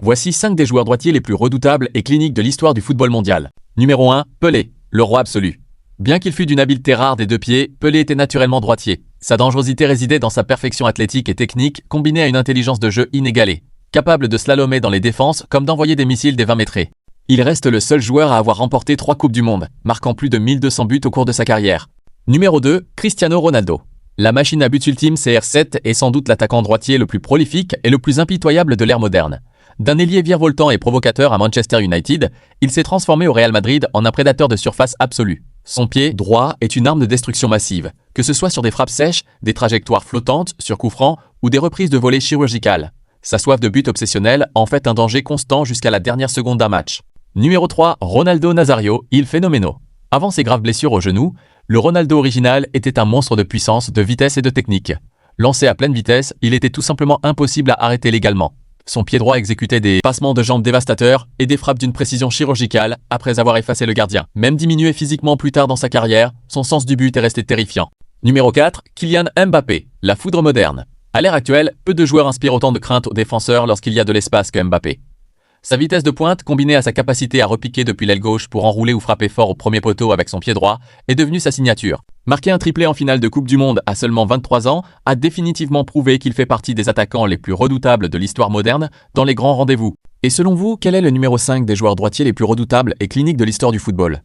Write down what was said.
Voici 5 des joueurs droitiers les plus redoutables et cliniques de l'histoire du football mondial. Numéro 1, Pelé, le roi absolu. Bien qu'il fût d'une habileté rare des deux pieds, Pelé était naturellement droitier. Sa dangerosité résidait dans sa perfection athlétique et technique combinée à une intelligence de jeu inégalée, capable de slalomer dans les défenses comme d'envoyer des missiles des 20 mètres. Il reste le seul joueur à avoir remporté 3 Coupes du Monde, marquant plus de 1200 buts au cours de sa carrière. Numéro 2, Cristiano Ronaldo. La machine à but ultime CR7 est sans doute l'attaquant droitier le plus prolifique et le plus impitoyable de l'ère moderne. D'un ailier virevoltant et provocateur à Manchester United, il s'est transformé au Real Madrid en un prédateur de surface absolu. Son pied droit est une arme de destruction massive, que ce soit sur des frappes sèches, des trajectoires flottantes, sur coups francs ou des reprises de volée chirurgicales. Sa soif de but obsessionnelle en fait un danger constant jusqu'à la dernière seconde d'un match. Numéro 3, Ronaldo Nazario, il phénoménal. Avant ses graves blessures au genou, le Ronaldo original était un monstre de puissance, de vitesse et de technique. Lancé à pleine vitesse, il était tout simplement impossible à arrêter légalement. Son pied droit exécutait des passements de jambes dévastateurs et des frappes d'une précision chirurgicale après avoir effacé le gardien. Même diminué physiquement plus tard dans sa carrière, son sens du but est resté terrifiant. Numéro 4, Kylian Mbappé, la foudre moderne. À l'ère actuelle, peu de joueurs inspirent autant de crainte aux défenseurs lorsqu'il y a de l'espace que Mbappé. Sa vitesse de pointe, combinée à sa capacité à repiquer depuis l'aile gauche pour enrouler ou frapper fort au premier poteau avec son pied droit, est devenue sa signature. Marquer un triplé en finale de Coupe du Monde à seulement 23 ans a définitivement prouvé qu'il fait partie des attaquants les plus redoutables de l'histoire moderne dans les grands rendez-vous. Et selon vous, quel est le numéro 5 des joueurs droitiers les plus redoutables et cliniques de l'histoire du football ?